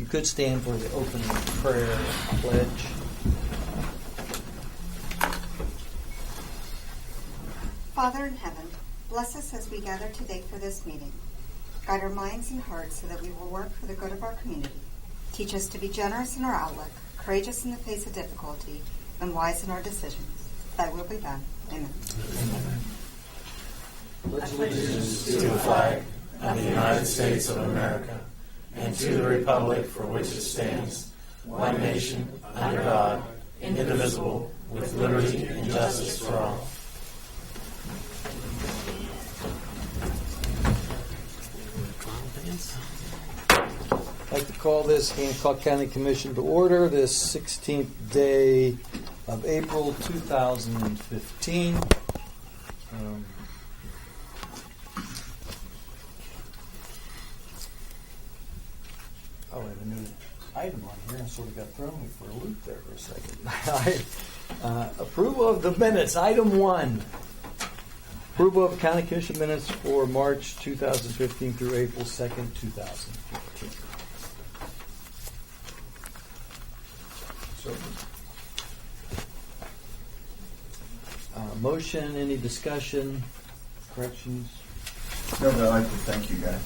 you could stand for the opening prayer pledge. Father in heaven, bless us as we gather today for this meeting. Guide our minds and hearts so that we will work for the good of our community. Teach us to be generous in our outlook, courageous in the face of difficulty, and wise in our decisions. Thy will be done. Amen. Pledge allegiance to the flag of the United States of America and to the republic for which it stands, one nation, under God, indivisible, with liberty and justice for all. I'd like to call this Hancock County Commission to order this 16th day of April 2015. I have a new item on here. I sort of got thrown me for a loop there for a second. Approval of the minutes. Item 1. Approval of County Commission minutes for March 2015 through April 2nd, 2015. Motion, any discussion, corrections? No, but I'd like to thank you guys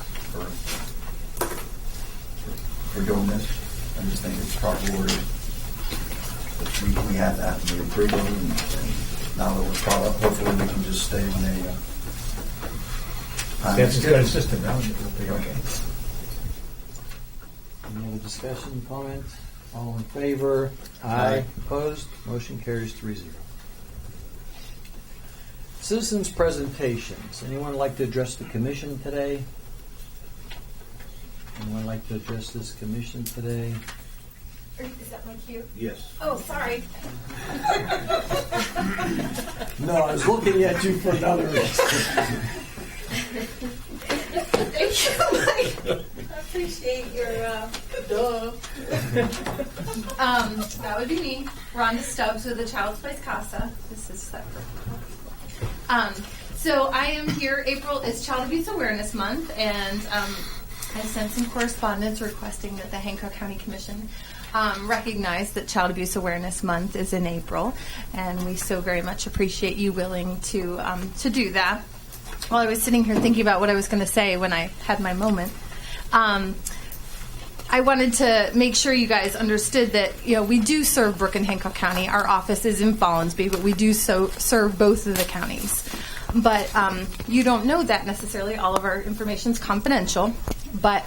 for doing this. I just think it's proper order. We have that and we approve them, and now that we're caught up, hopefully we can just stay on a That's a good system now. It'll be okay. Any other discussion, comments? All in favor? Aye. Opposed? Motion carries 3-0. Citizens' presentations. Anyone like to address the commission today? Anyone like to address this commission today? Is that my cue? Yes. Oh, sorry. No, I was looking at you for another reason. Thank you, Mike. I appreciate your duh. That would be me, Rhonda Stubbs with the Child's Place Casa. This is separate. So I am here. April is Child Abuse Awareness Month, and I sent some correspondence requesting that the Hancock County Commission recognize that Child Abuse Awareness Month is in April, and we so very much appreciate you willing to do that. While I was sitting here thinking about what I was going to say when I had my moment, I wanted to make sure you guys understood that we do serve Brooke and Hancock County. Our office is in Follansbee, but we do serve both of the counties. But you don't know that necessarily. All of our information is confidential. But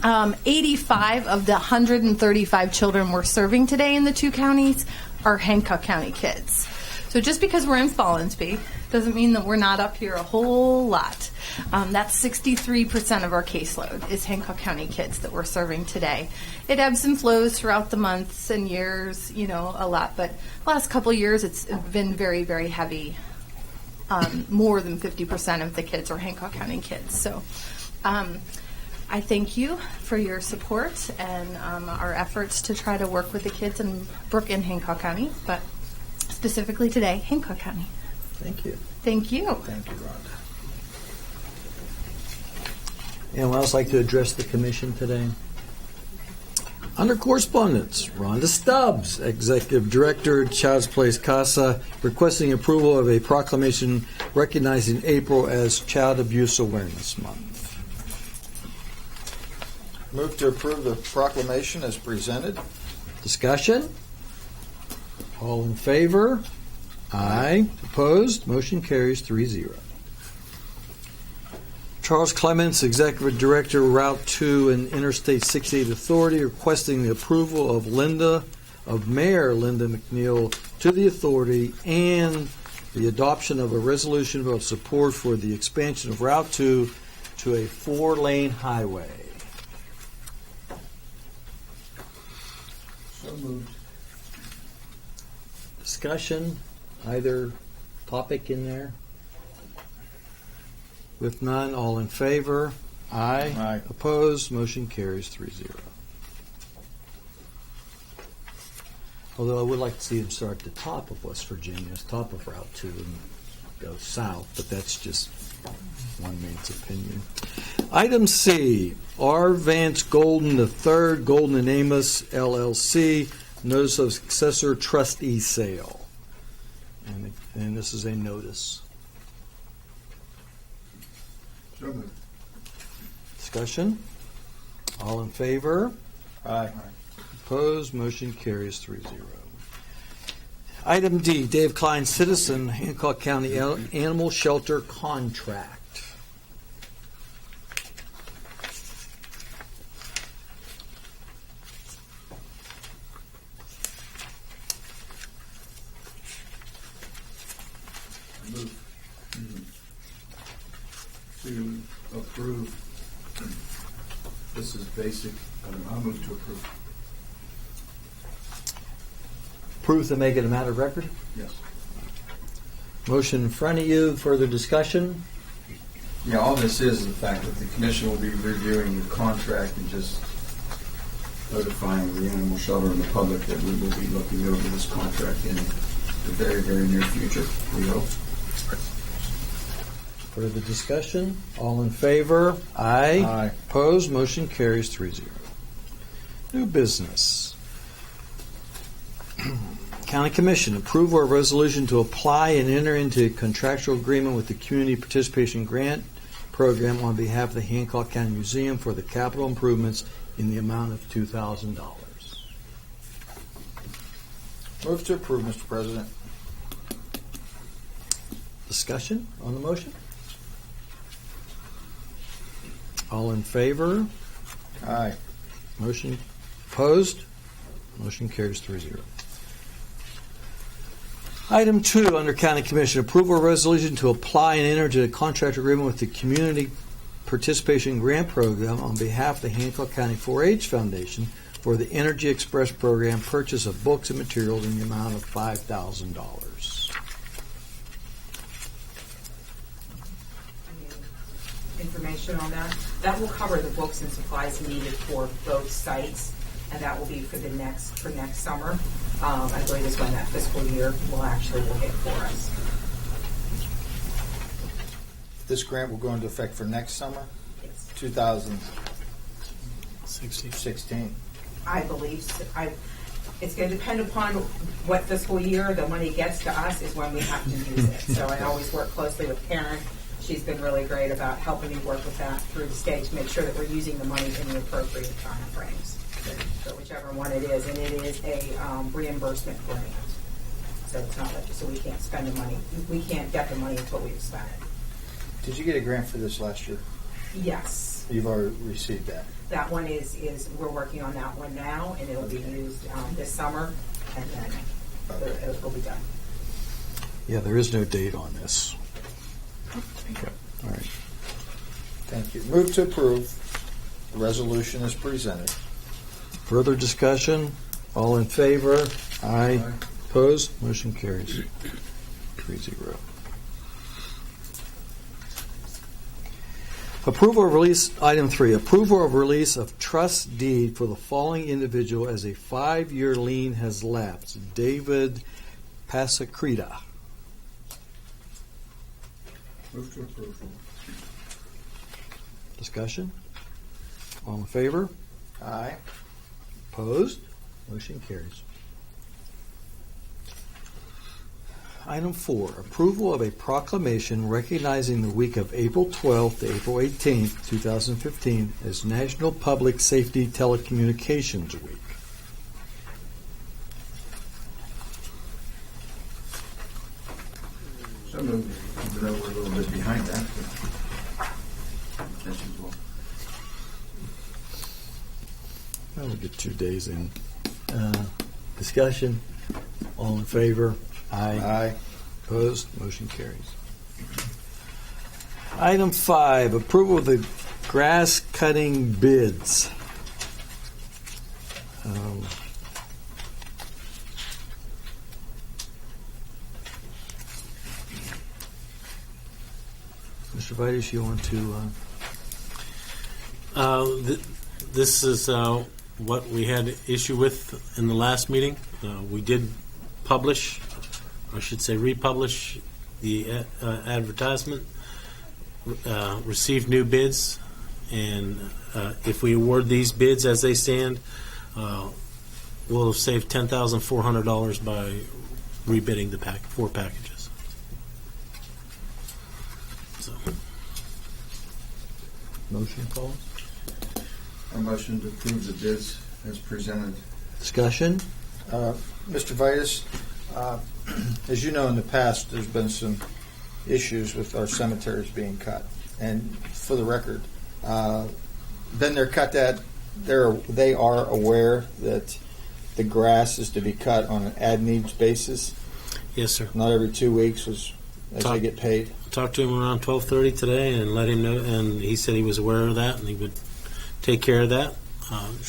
85 of the 135 children we're serving today in the two counties are Hancock County kids. So just because we're in Follansbee doesn't mean that we're not up here a whole lot. That's 63% of our caseload is Hancock County kids that we're serving today. It ebbs and flows throughout the months and years, a lot. But the last couple of years, it's been very, very heavy. More than 50% of the kids are Hancock County kids. So I thank you for your support and our efforts to try to work with the kids in Brooke and Hancock County, but specifically today, Hancock County. Thank you. Thank you. Thank you, Rhonda. Anyone else like to address the commission today? Under correspondence, Rhonda Stubbs, Executive Director, Child's Place Casa, requesting approval of a proclamation recognizing April as Child Abuse Awareness Month. Move to approve the proclamation as presented. Discussion? All in favor? Aye. Opposed? Motion carries 3-0. Charles Clements, Executive Director, Route 2 and Interstate 68 Authority, requesting the approval of Mayor Linda McNeil to the authority and the adoption of a resolution of support for the expansion of Route 2 to a 4-lane highway. So moved. Discussion? Either topic in there? With none, all in favor? Aye. Aye. Opposed? Motion carries 3-0. Although I would like to see him start at the top of West Virginia, top of Route 2, and go south, but that's just one man's opinion. Item C, R. Vance Golden III, Golden and Amos LLC, notice of successor trustee sale. And this is a notice. So moved. Discussion? All in favor? Aye. Opposed? Motion carries 3-0. Item D, Dave Klein, citizen, Hancock County Animal Shelter contract. I move to approve. This is basic. I'll move to approve. Proof to make it a matter of record? Yes. Motion in front of you. Further discussion? Yeah, all this is the fact that the commission will be reviewing the contract and just notifying the animal shelter and the public that we will be looking over this contract in the very, very near future, we hope. Further discussion? All in favor? Aye. Aye. Opposed? Motion carries 3-0. New business. County Commission, approval of resolution to apply and enter into a contractual agreement with the Community Participation Grant Program on behalf of the Hancock County Museum for the capital improvements in the amount of $2,000. Move to approve, Mr. President. Discussion on the motion? All in favor? Aye. Motion opposed? Motion carries 3-0. Item 2, under County Commission, approval of resolution to apply and enter into a contract agreement with the Community Participation Grant Program on behalf of the Hancock County 4-H Foundation for the Energy Express Program purchase of books and materials in the amount of $5,000. Information on that. That will cover the books and supplies needed for both sites, and that will be for next summer. I believe is when that fiscal year will hit for us. This grant will go into effect for next summer, Yes. 2016. I believe it's going to depend upon what fiscal year the money gets to us is when we have to use it. So I always work closely with Karen. She's been really great about helping me work with that through the state to make sure that we're using the money in the appropriate time frames. So whichever one it is, and it is a reimbursement grant. So it's not like, so we can't spend the money. We can't get the money until we've spent it. Did you get a grant for this last year? Yes. You've already received that. That one is we're working on that one now, and it'll be used this summer, and then it'll be done. Yeah, there is no date on this. Okay. All right. Thank you. Move to approve. The resolution is presented. Further discussion? All in favor? Aye. Opposed? Motion carries 3-0. Approval of release, item 3, approval of release of trust deed for the following individual as a 5-year lien has lapsed. David Pasacreta. Move to approve. Discussion? All in favor? Aye. Opposed? Motion carries. Item 4, approval of a proclamation recognizing the week of April 12th to April 18th, 2015 as National Public Safety Telecommunications Week. So moved. Even though we're a little bit behind that. But as well. Well, we'll get 2 days in. Discussion? All in favor? Aye. Aye. Opposed? Motion carries. Item 5, approval of the grass cutting bids. Mr. Vitus, you want to... This is what we had issue with in the last meeting. We did publish, or I should say republish, the advertisement, received new bids, and if we award these bids as they stand, we'll have saved $10,400 by rebidding the 4 packages. So, Motion, Paul? A motion to approve the bids as presented. Discussion? Mr. Vitus, as you know, in the past, there's been some issues with our cemeteries being cut. And for the record, then they're cut that they are aware that the grass is to be cut on an ad-needs basis, yes, sir. not every 2 weeks as they get paid. Talked to him around 12:30 today and let him know, and he said he was aware of that and he would take care of that.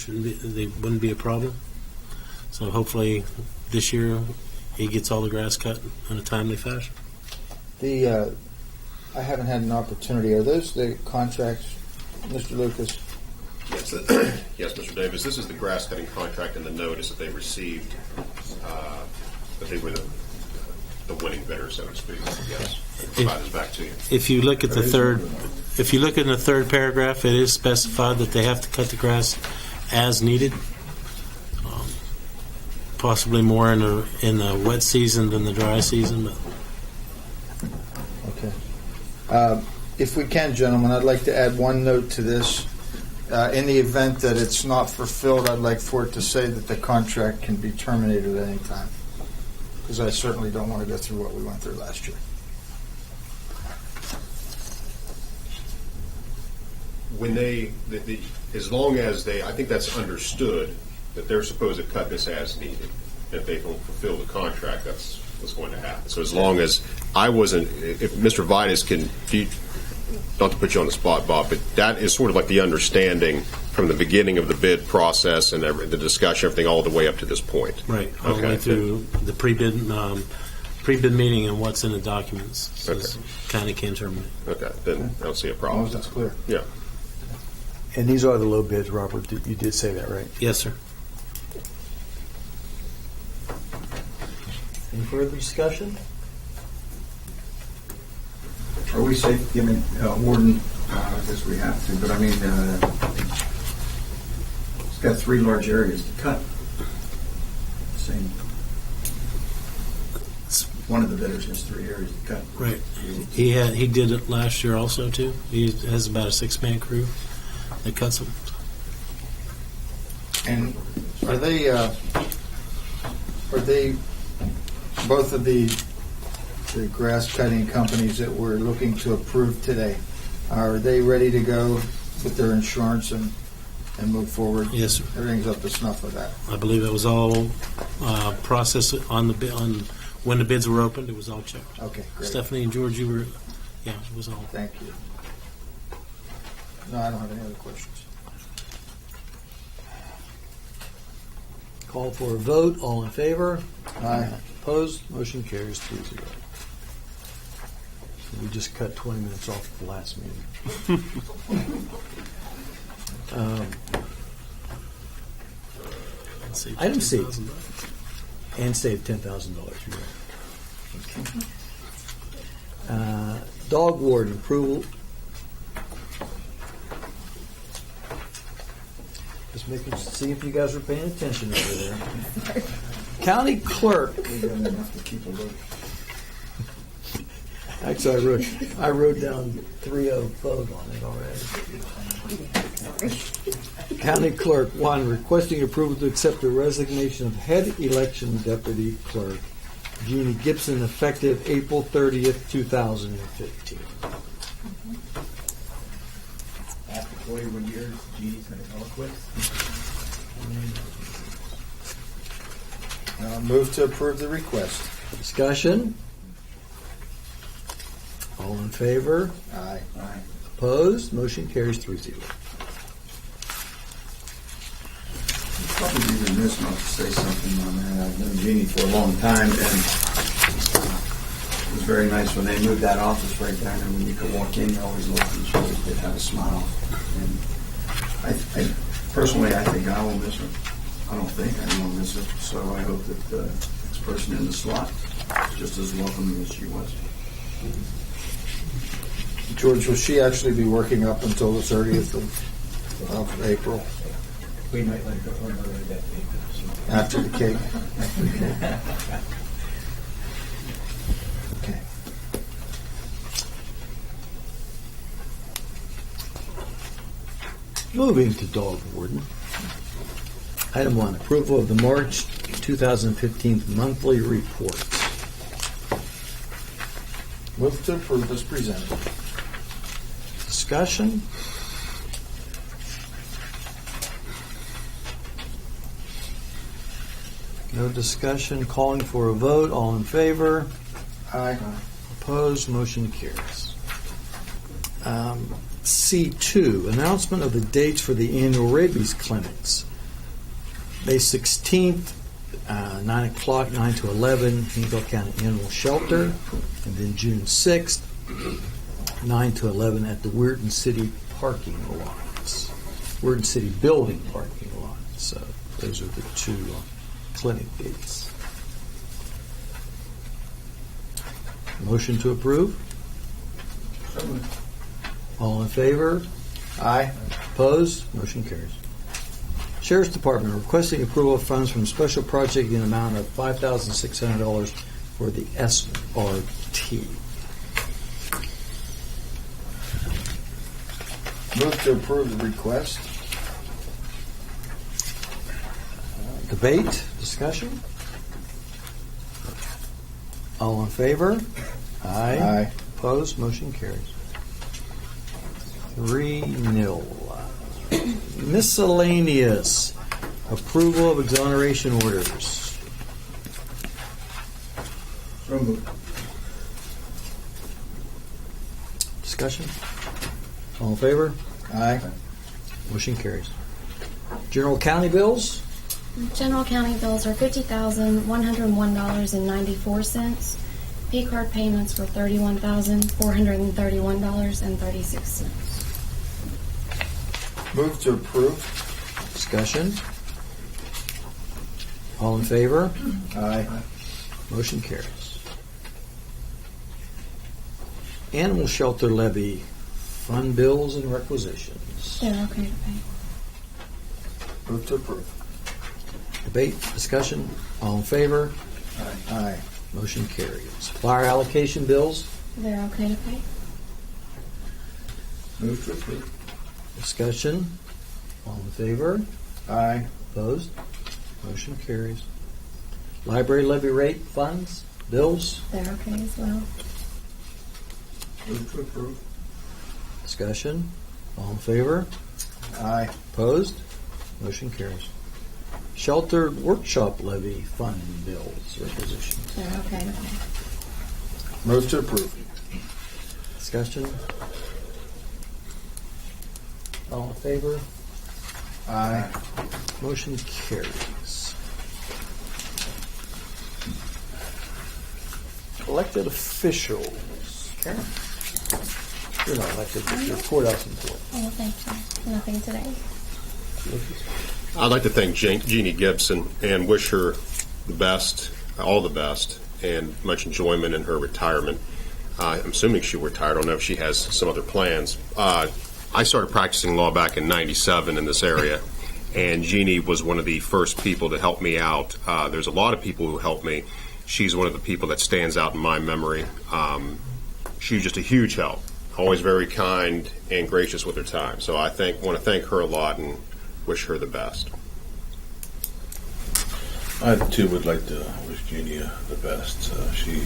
They wouldn't be a problem. So hopefully this year he gets all the grass cut in a timely fashion. I haven't had an opportunity. Are those the contracts, Mr. Lucas? Yes, yes, Mr. Davis. This is the grass cutting contract and the notice that they received, that they were the winning bidder, so to speak. Yes, I can provide this back to you. If you look at the third paragraph, it is specified that they have to cut the grass as needed. Possibly more in the wet season than the dry season, but Okay. If we can, gentlemen, I'd like to add one note to this. In the event that it's not fulfilled, I'd like for it to say that the contract can be terminated at any time, because I certainly don't want to go through what we went through last year. When as long as I think that's understood that they're supposed to cut this as needed. If they don't fulfill the contract, that's what's going to happen. So as long as if Mr. Vitus can, not to put you on the spot, Bob, but that is sort of like the understanding from the beginning of the bid process and the discussion, everything all the way up to this point. right, all the way through the pre-bid meeting and what's in the documents. So Okay. County can terminate. Okay, then I don't see a As problem. long as that's clear. Yeah. And these are the low bids, Robert. You did say that, right? Yes, sir. Any further discussion? Are we safe giving Warden, I guess we have to, but I mean, it's got 3 large areas to cut. Same. One of the bidders has 3 areas to cut. Right. He did it last year also too. He has about a 6-man crew that cuts them. And are they both of the grass cutting companies that we're looking to approve today, are they ready to go with their insurance and move forward? Yes, sir. Everything's up to snuff with that. I believe it was all processed on when the bids were opened. It was all checked. Okay, great. Stephanie and George, you were, yeah, it was all. Thank you. No, I don't have any other questions. Call for a vote. All in favor? Aye. Opposed? Motion carries 3-0. We just cut 20 minutes off the last meeting. Item C. And save $10,000. You're right. Okay. Dog warden approval. Just see if you guys are paying attention over there. County clerk. We've got enough to keep a look. Actually, I wrote down 3-0 vote on it already. County clerk, 1, requesting approval to accept the resignation of head election deputy clerk Jeannie Gibson effective April 30th, 2015. After 41 years, Jeannie's going to go quit. Move to approve the request. Discussion? All in favor? Aye. Aye. Opposed? Motion carries 3-0. Probably be remiss not to say something on that. I've known Jeannie for a long time, and it was very nice when they moved that office right down there. When you could walk in, you always looked and she always did have a smile. And I personally, I think I will miss her. I don't think I will miss her. So I hope that the next person in the slot is just as welcoming as she was. George, will she actually be working up until the 30th of April We might let her go another day. after the cake? Okay. Moving to dog warden. Item 1, approval of the March 2015 monthly reports. Move to approve as presented. Discussion? No discussion. Calling for a vote. All in favor? Aye. Opposed? Motion carries. C2, announcement of the dates for the annual rabies clinics. May 16th, 9 o'clock, 9 to 11, Hancock County Animal Shelter. And then June 6th, 9 to 11 at the Weirton City parking lots. Weirton City building parking lot. So those are the two clinic dates. Motion to approve? All in favor? Aye. Opposed? Motion carries. Sheriff's Department requesting approval of funds from special project in the amount of $5,600 for the SRT. Move to approve the request. Debate? Discussion? All in favor? Aye. Opposed? Motion carries. 3-0. Miscellaneous. Approval of exoneration orders. So moved. Discussion? All in favor? Aye. Motion carries. General county bills? General county bills are $50,101.94. P-card payments were $31,431.36. Move to approve. Discussion? All in favor? Aye. Motion carries. Animal shelter levy, fund bills and requisitions. They're okay to pay. Move to approve. Debate, discussion, all in favor? Aye. Motion carries. Flyer allocation bills, They're okay to pay. Move to approve. discussion, all in favor? Aye. Opposed? Motion carries. Library levy rate, funds, bills, They're okay as well. Move to approve. discussion, all in favor? Aye. Opposed? Motion carries. Shelter workshop levy, fund bills, requisitions. They're okay to pay. Move to approve. Discussion? All in favor? Aye. Motion carries. Elected officials. Karen? You're not elected, but you're courthouse employee. Oh, thank you. Nothing today. I'd like to thank Jeannie Gibson and wish her the best, all the best, and much enjoyment in her retirement. I'm assuming she retired. I don't know if she has some other plans. I started practicing law back in '97 in this area, and Jeannie was one of the first people to help me out. There's a lot of people who helped me. She's one of the people that stands out in my memory. She was just a huge help, always very kind and gracious with her time. So I want to thank her a lot and wish her the best. I too would like to wish Jeannie the best. She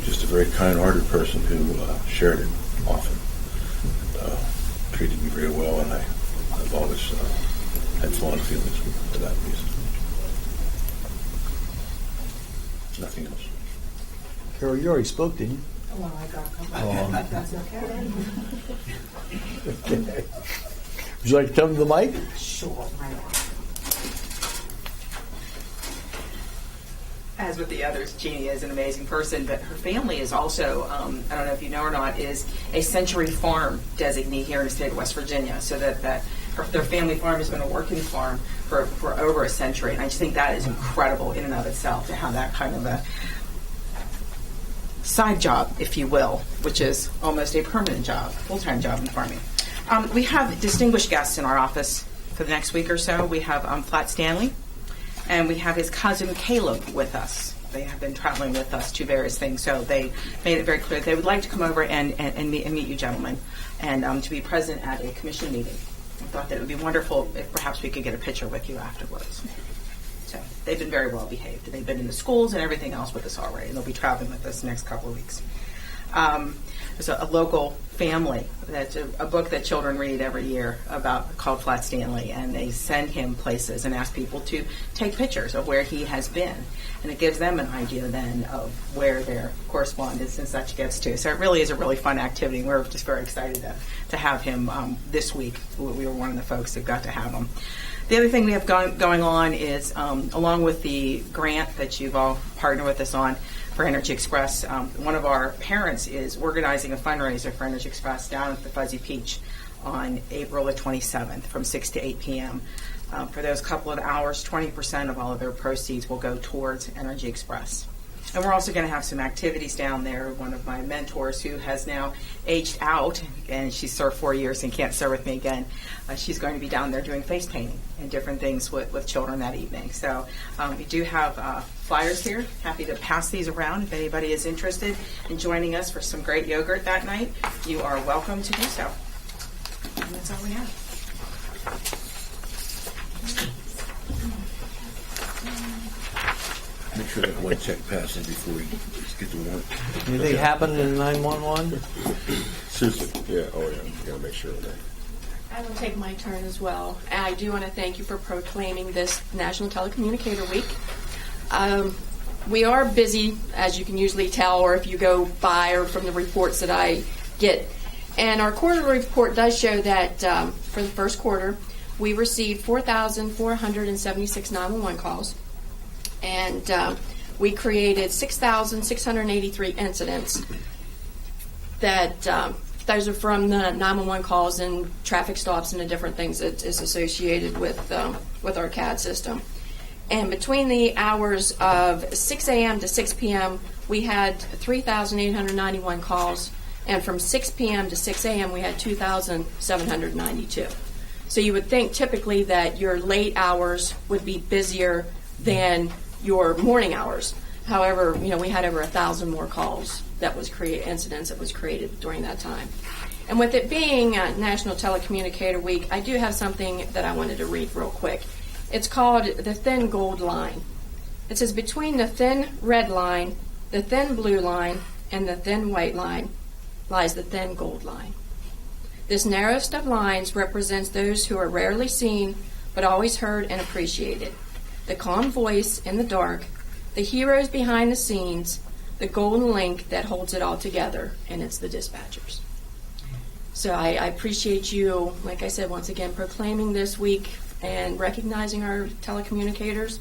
just a very kind-hearted person who shared it often, and treated me very well, and I've always had fond feelings for that reason. Nothing else. Carol, you already spoke, didn't you? Well, I got a couple. Oh. That's okay. Okay. Would you like to come to the mic? Sure, why not? As with the others, Jeannie is an amazing person, but her family is also, I don't know if you know or not, is a Century Farm designee here in the state of West Virginia. So that their family farm has been a working farm for over a century. And I just think that is incredible in and of itself to have that kind of a side job, if you will, which is almost a permanent job, full-time job in farming. We have distinguished guests in our office for the next week or so. We have Flat Stanley, and we have his cousin Caleb with us. They have been traveling with us to various things, so they made it very clear they would like to come over and meet you gentlemen, and to be present at a commission meeting. I thought that it would be wonderful if perhaps we could get a picture with you afterwards. So they've been very well behaved. They've been in the schools and everything else with us already, and they'll be traveling with us the next couple of weeks. There's a local family, that's a book that children read every year called Flat Stanley, and they send him places and ask people to take pictures of where he has been. And it gives them an idea then of where their correspondence and such gets to. So it really is a really fun activity. We're just very excited to have him this week. We were one of the folks that got to have him. The other thing we have going on is, along with the grant that you've all partnered with us on for Energy Express, one of our parents is organizing a fundraiser for Energy Express down at the Fuzzy Peach on April the 27th from 6 to 8 p.m. For those couple of hours, 20% of all of their proceeds will go towards Energy Express. And we're also going to have some activities down there. One of my mentors, who has now aged out, and she's served 4 years and can't serve with me again, she's going to be down there doing face painting and different things with children that evening. So we do have flyers here. Happy to pass these around. If anybody is interested in joining us for some great yogurt that night, you are welcome to do so. And that's all we have. Make sure that one check passes before we get to warrant. Anything happened in 911? Susan, yeah, oh yeah, you gotta make sure of that. I will take my turn as well. I do want to thank you for proclaiming this National Telecommunicator Week. We are busy, as you can usually tell, or if you go by, or from the reports that I get. And our quarterly report does show that for the first quarter, we received 4,476 911 calls. And we created 6,683 incidents that those are from the 911 calls and traffic stops and the different things that is associated with our CAD system. And between the hours of 6 a.m. to 6 p.m., we had 3,891 calls, and from 6 p.m. to 6 a.m., we had 2,792. So you would think typically that your late hours would be busier than your morning hours. However, we had over 1,000 more calls incidents that was created during that time. And with it being National Telecommunicator Week, I do have something that I wanted to read real quick. It's called the Thin Gold Line. It says, between the thin red line, the thin blue line, and the thin white line lies the thin gold line. This narrowest of lines represents those who are rarely seen but always heard and appreciated. The calm voice in the dark, the heroes behind the scenes, the golden link that holds it all together, and it's the dispatchers. So I appreciate you, like I said, once again, proclaiming this week and recognizing our telecommunicators.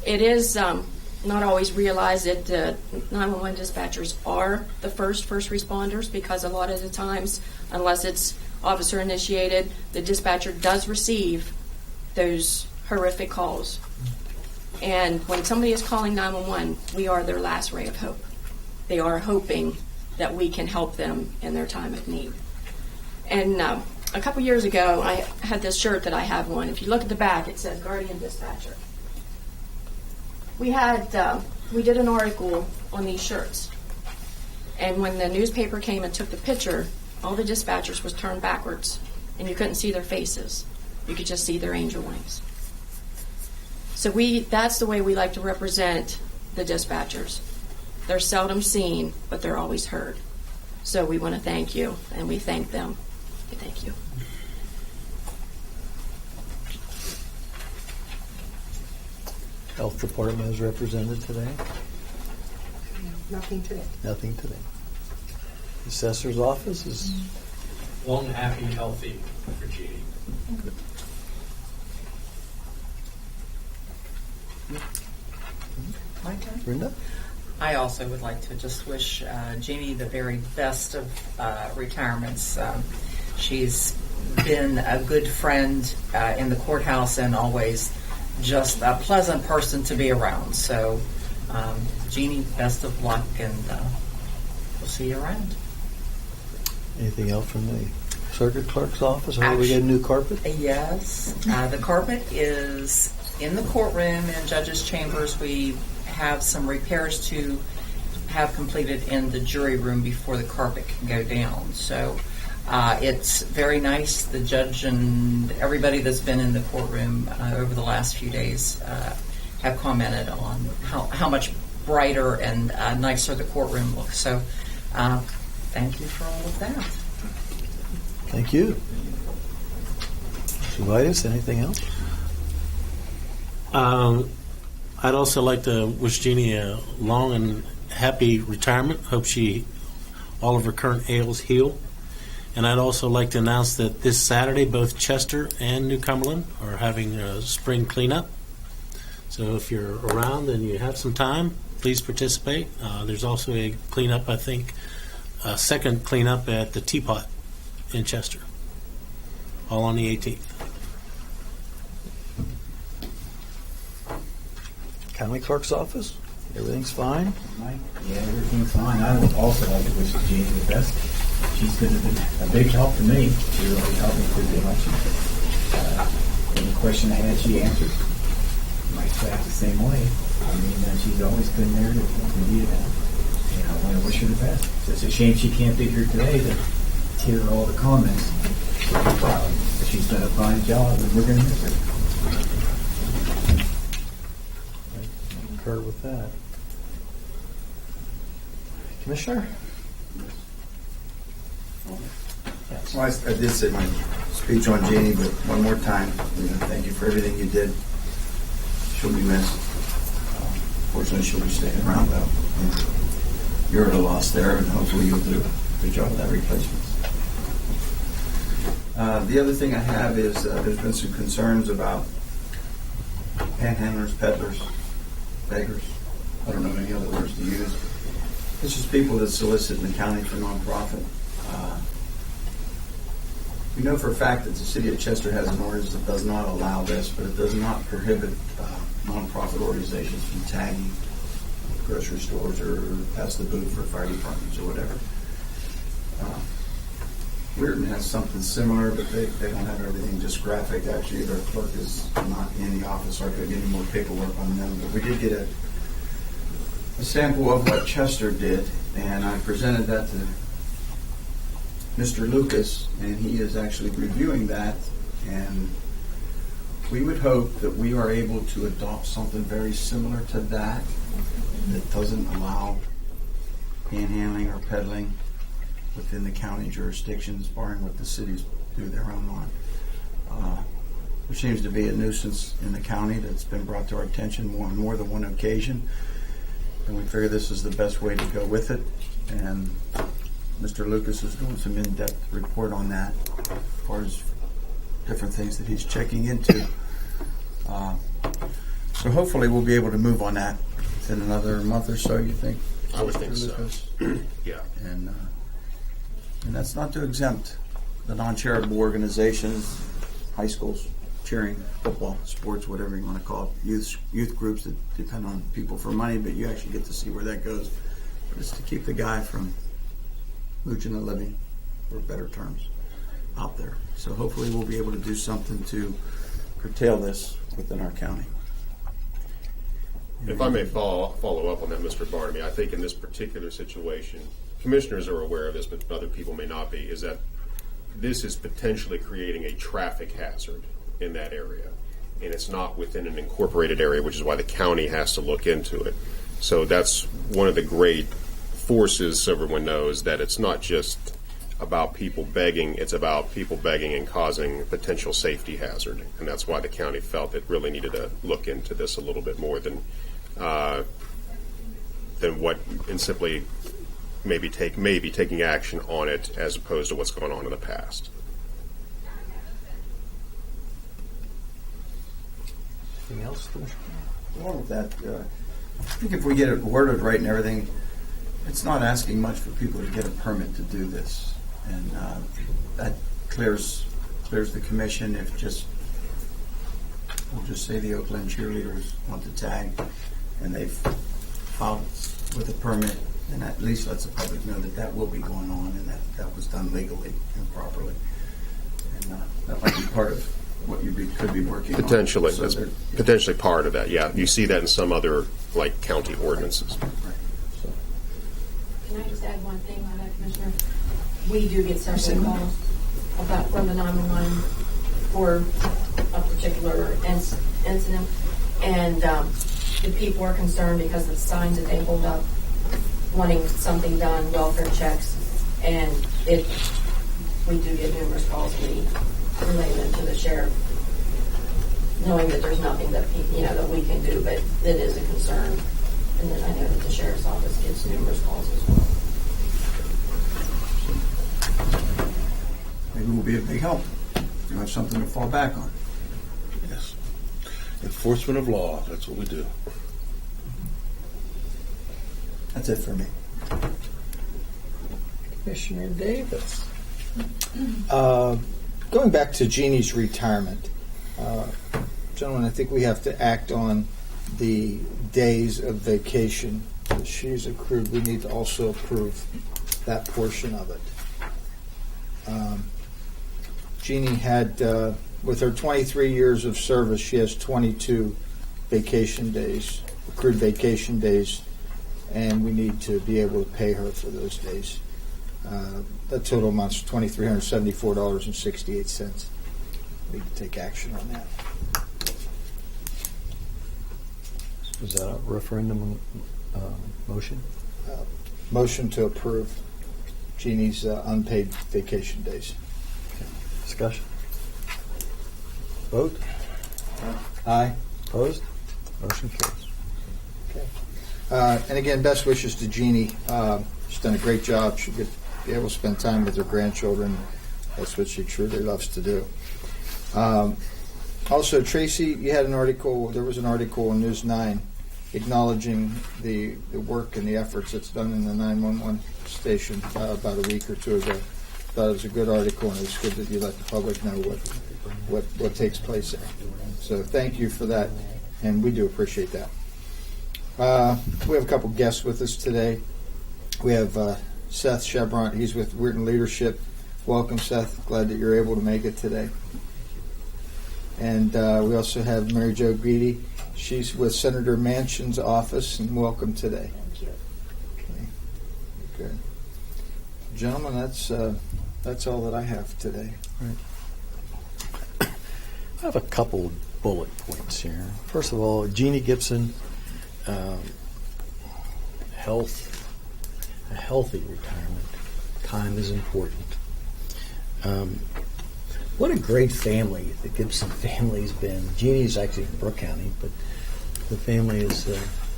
It is not always realized that the 911 dispatchers are the first responders, because a lot of the times, unless it's officer initiated, the dispatcher does receive those horrific calls. And when somebody is calling 911, we are their last ray of hope. They are hoping that we can help them in their time of need. And a couple years ago, I had this shirt that I have on. If you look at the back, it says Guardian Dispatcher. We did an article on these shirts. And when the newspaper came and took the picture, all the dispatchers was turned backwards, and you couldn't see their faces. You could just see their angel wings. So that's the way we like to represent the dispatchers. They're seldom seen, but they're always heard. So we want to thank you, and we thank them. Thank you. Health Department is represented today? Nothing today. Nothing today. Assessor's Office is... Long, happy, healthy for Judy. Good. My turn? Brenda? I also would like to just wish Jeannie the very best of retirements. She's been a good friend in the courthouse and always just a pleasant person to be around. So, Jeannie, best of luck, and we'll see you around. Anything else from the circuit clerk's office? Or we get a new carpet? Yes. The carpet is in the courtroom and judges' chambers. We have some repairs to have completed in the jury room before the carpet can go down. So it's very nice. The judge and everybody that's been in the courtroom over the last few days have commented on how much brighter and nicer the courtroom looks. So thank you for all of that. Thank you. Mr. Vitus, anything else? I'd also like to wish Jeannie a long and happy retirement. Hope all of her current ails heal. And I'd also like to announce that this Saturday, both Chester and New Cumberland are having a spring cleanup. So if you're around and you have some time, please participate. There's also a cleanup, I think, a second cleanup at the Teapot in Chester, all on the 18th. County clerk's office? Everything's fine? Mike? Yeah, everything's fine. I would also like to wish Jeannie the best. She's been a big help to me. She really helped me through the election. Any question I had, she answered. My staff the same way. I mean, she's always been there to be there. And I want to wish her the best. So it's a shame she can't be here today to hear all the comments. But she's done a fine job, and we're going to miss her. I concur with that. Commissioner? Well, I did say my speech on Jeannie, but one more time, thank you for everything you did. She'll be missed. Fortunately, she'll be staying around, though. You're at a loss there, and hopefully you'll do a good job of that replacement. The other thing I have is there's been some concerns about panhandlers, peddlers, beggars. I don't know any other words to use. It's just people that solicit in the county for nonprofit. We know for a fact that the city of Chester has an ordinance that does not allow this, but it does not prohibit nonprofit organizations from tagging grocery stores or past the booth for fire departments or whatever. Weirton has something similar, but they don't have everything just graphic. Actually, their clerk is not in the office, so I couldn't get any more paperwork on them. But we did get a sample of what Chester did, and I presented that to Mr. Lucas, and he is actually reviewing that, and we would hope that we are able to adopt something very similar to that doesn't allow panhandling or peddling within the county jurisdictions, barring what the cities do their own on. There seems to be a nuisance in the county that's been brought to our attention on more than one occasion, and we figure this is the best way to go with it. And Mr. Lucas is doing some in-depth report on that as far as different things that he's checking into. So hopefully we'll be able to move on that in another month or so, you think? I would think so. Lucas? Yeah. And that's not to exempt the non-charitable organizations, high schools, cheering, football, sports, whatever you want to call it, youth groups that depend on people for money, but you actually get to see where that goes. But it's to keep the guy from mooching a living, for better terms, out there. So hopefully we'll be able to do something to curtail this within our county. If I may follow up on that, Mr. Barnaby, I think in this particular situation, commissioners are aware of this, but other people may not be, is that this is potentially creating a traffic hazard in that area. And it's not within an incorporated area, which is why the county has to look into it. So that's one of the great forces, so everyone knows, that it's not just about people begging, it's about people begging and causing potential safety hazard. And that's why the county felt it really needed to look into this a little bit more than what, and simply maybe taking action on it as opposed to what's gone on in the past. Anything else? Along with that, I think if we get it worded right and everything, it's not asking much for people to get a permit to do this, and that clears the commission. If we'll just say the Oakland cheerleaders want to tag, and they've filed with a permit, then at least lets the public know that that will be going on and that was done legally and properly. And that might be part of what you could be working on. Potentially. So That's there- potentially part of that, yeah. You see that in some other, like, county ordinances. Can I just add one thing on that, Commissioner? We do get several calls from the 911 for a particular incident, and the people are concerned because of the signs that they hold up, wanting something done, welfare checks, and we do get numerous calls. We relay them to the sheriff, knowing that there's nothing that that we can do, but it is a concern. And then I know that the sheriff's office gets numerous calls as well. Maybe will be a big help. You have something to fall back on. Yes. Enforcement of law, that's what we do. That's it for me. Commissioner Davis. Going back to Jeannie's retirement, gentlemen, I think we have to act on the days of vacation that she's accrued. We need to also approve that portion of it. Jeannie had, with her 23 years of service, she has 22 vacation days, accrued vacation days, and we need to be able to pay her for those days. That total amounts to $2,374.68. We need to take action on that. Is that a referendum motion? Motion to approve Jeannie's unpaid vacation days. Discussion? Vote? Aye. Opposed? Motion carries. Okay. And again, best wishes to Jeannie. She's done a great job. She'll be able to spend time with her grandchildren. That's what she truly loves to do. Also, Tracy, you had an article. There was an article in News 9 acknowledging the work and the efforts that's done in the 911 station about a week or two ago. Thought it was a good article, and it's good that you let the public know what takes place there. So thank you for that, and we do appreciate that. We have a couple guests with us today. We have Seth Chebront. He's with Weirton Leadership. Welcome, Seth. Glad that you're able to make it today. And we also have Mary Jo Greedy. She's with Senator Manchin's office, and welcome today. Thank you. Okay. Good. Gentlemen, that's all that I have today. Right. I have a couple of bullet points here. First of all, Jeannie Gibson, a healthy retirement. Time is important. What a great family the Gibson family's been. Jeannie's actually in Brooke County, but the family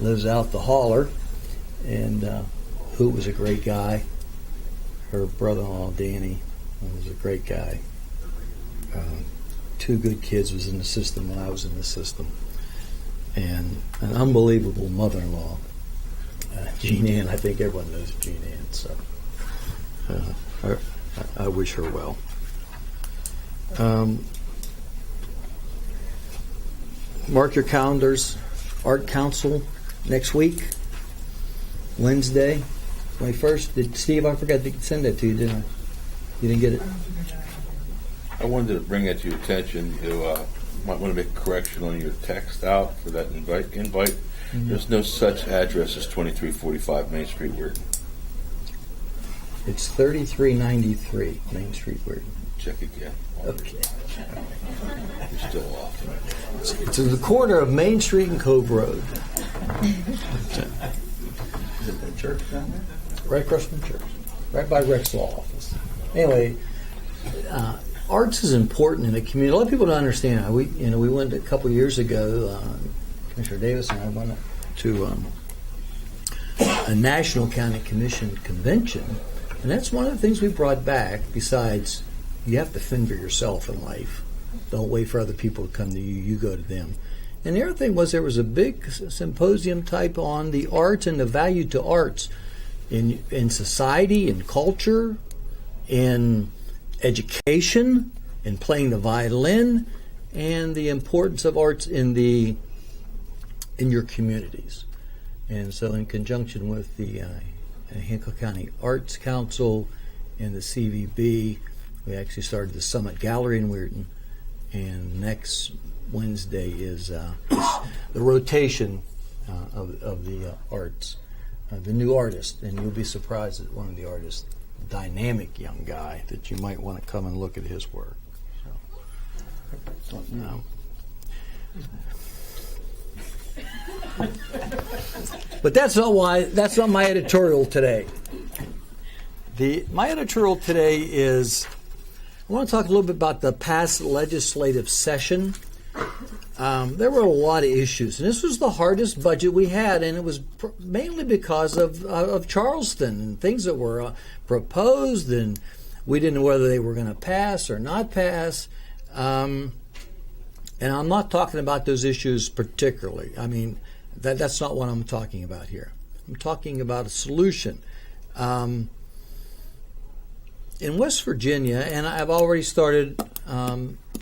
lives out the holler, and who was a great guy. Her brother-in-law, Danny, was a great guy. Two good kids was in the system when I was in the system. And an unbelievable mother-in-law, Jean Ann. I think everyone knows Jean Ann, so I wish her well. Mark your calendars. Art Council next week, Wednesday, 21st. Steve, I forgot to send that to you, didn't I? You didn't get it? I wanted to bring that to your attention. You might want to make a correction on your text out for that invite. Mm-hmm. There's no such address as 2345 Main Street, Weirton. It's 3393 Main Street, Weirton. Check again. Okay. You're still off. It's in the corner of Main Street and Cove Road. Is it the church down there? Right across from the church. Right by Rex's law office. Anyway, arts is important in the community. A lot of people don't understand. We went a couple of years ago, Commissioner Davis and I went to a National County Commission convention, and that's one of the things we brought back, besides you have to fend for yourself in life. Don't wait for other people to come to you. You go to them. And the other thing was there was a big symposium type on the arts and the value to arts in society, in culture, in education, in playing the violin, and the importance of arts in your communities. And so in conjunction with the and Hancock County Arts Council and the CVB. We actually started the Summit Gallery in Weirton, and next Wednesday is the rotation of the arts, the new artist, and you'll be surprised at one of the artists, dynamic young guy that you might want to come and look at his work. So, no. But that's not my editorial today. My editorial today is, I want to talk a little bit about the past legislative session. There were a lot of issues, and this was the hardest budget we had, and it was mainly because of Charleston and things that were proposed, and we didn't know whether they were going to pass or not pass. And I'm not talking about those issues particularly. I mean, that's not what I'm talking about here. I'm talking about a solution. In West Virginia, and I've already started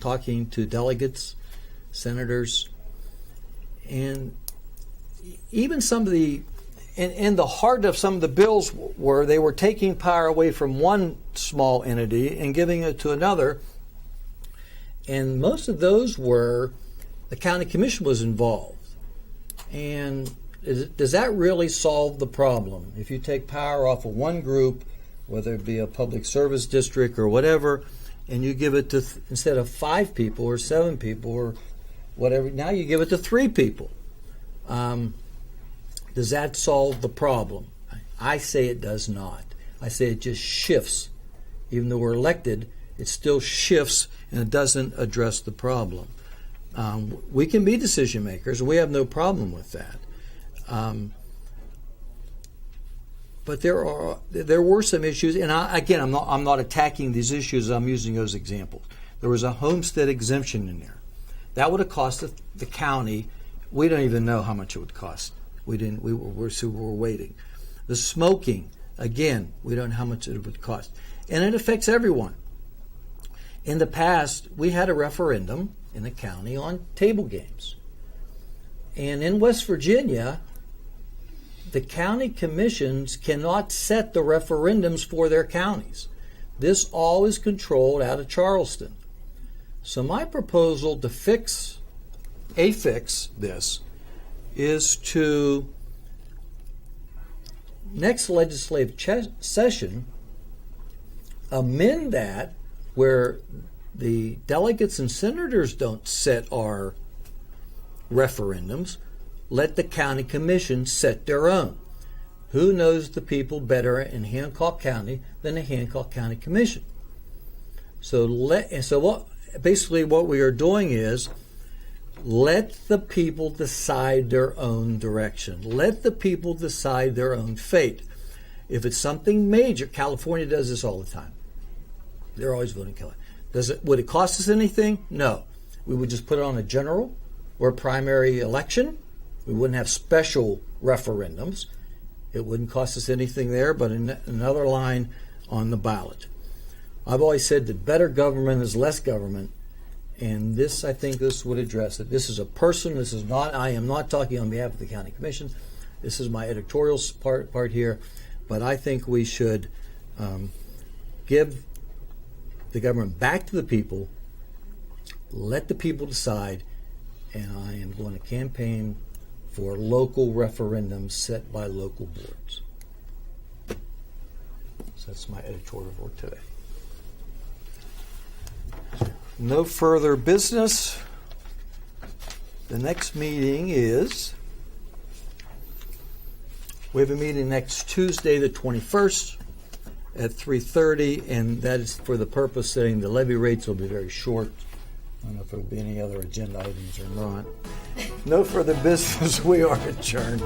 talking to delegates, senators, and even some of the, in the heart of some of the bills were they were taking power away from one small entity and giving it to another. And most of those were, the county commission was involved. And does that really solve the problem? If you take power off of one group, whether it be a public service district or whatever, and you give it to, instead of 5 people or 7 people or whatever, now you give it to 3 people. Does that solve the problem? I say it does not. I say it just shifts. Even though we're elected, it still shifts and it doesn't address the problem. We can be decision makers, and we have no problem with that. But there were some issues, and I'm not attacking these issues. I'm using those examples. There was a homestead exemption in there. That would have cost the county. We don't even know how much it would cost. We didn't. We were waiting. The smoking, again, we don't know how much it would cost, and it affects everyone. In the past, we had a referendum in the county on table games, and in West Virginia, the county commissions cannot set the referendums for their counties. This all is controlled out of Charleston. So my proposal to fix this is to, next legislative session, amend that where the delegates and senators don't set our referendums. Let the county commission set their own. Who knows the people better in Hancock County than the Hancock County Commission? Basically what we are doing is let the people decide their own direction. Let the people decide their own fate. If it's something major, California does this all the time. They're always voting California. Would it cost us anything? No. We would just put it on a general or primary election. We wouldn't have special referendums. It wouldn't cost us anything there, but another line on the ballot. I've always said that better government is less government, and I think this would address it. This is a person. I am not talking on behalf of the county commission. This is my editorial part here, but I think we should give the government back to the people, let the people decide, and I am going to campaign for local referendums set by local boards. So that's my editorial for today. No further business. The next meeting is, we have a meeting next Tuesday, the 21st at 3:30, and that is for the purpose setting the levy rates. Will be very short. I don't know if there will be any other agenda items or not. No further business. We are adjourned.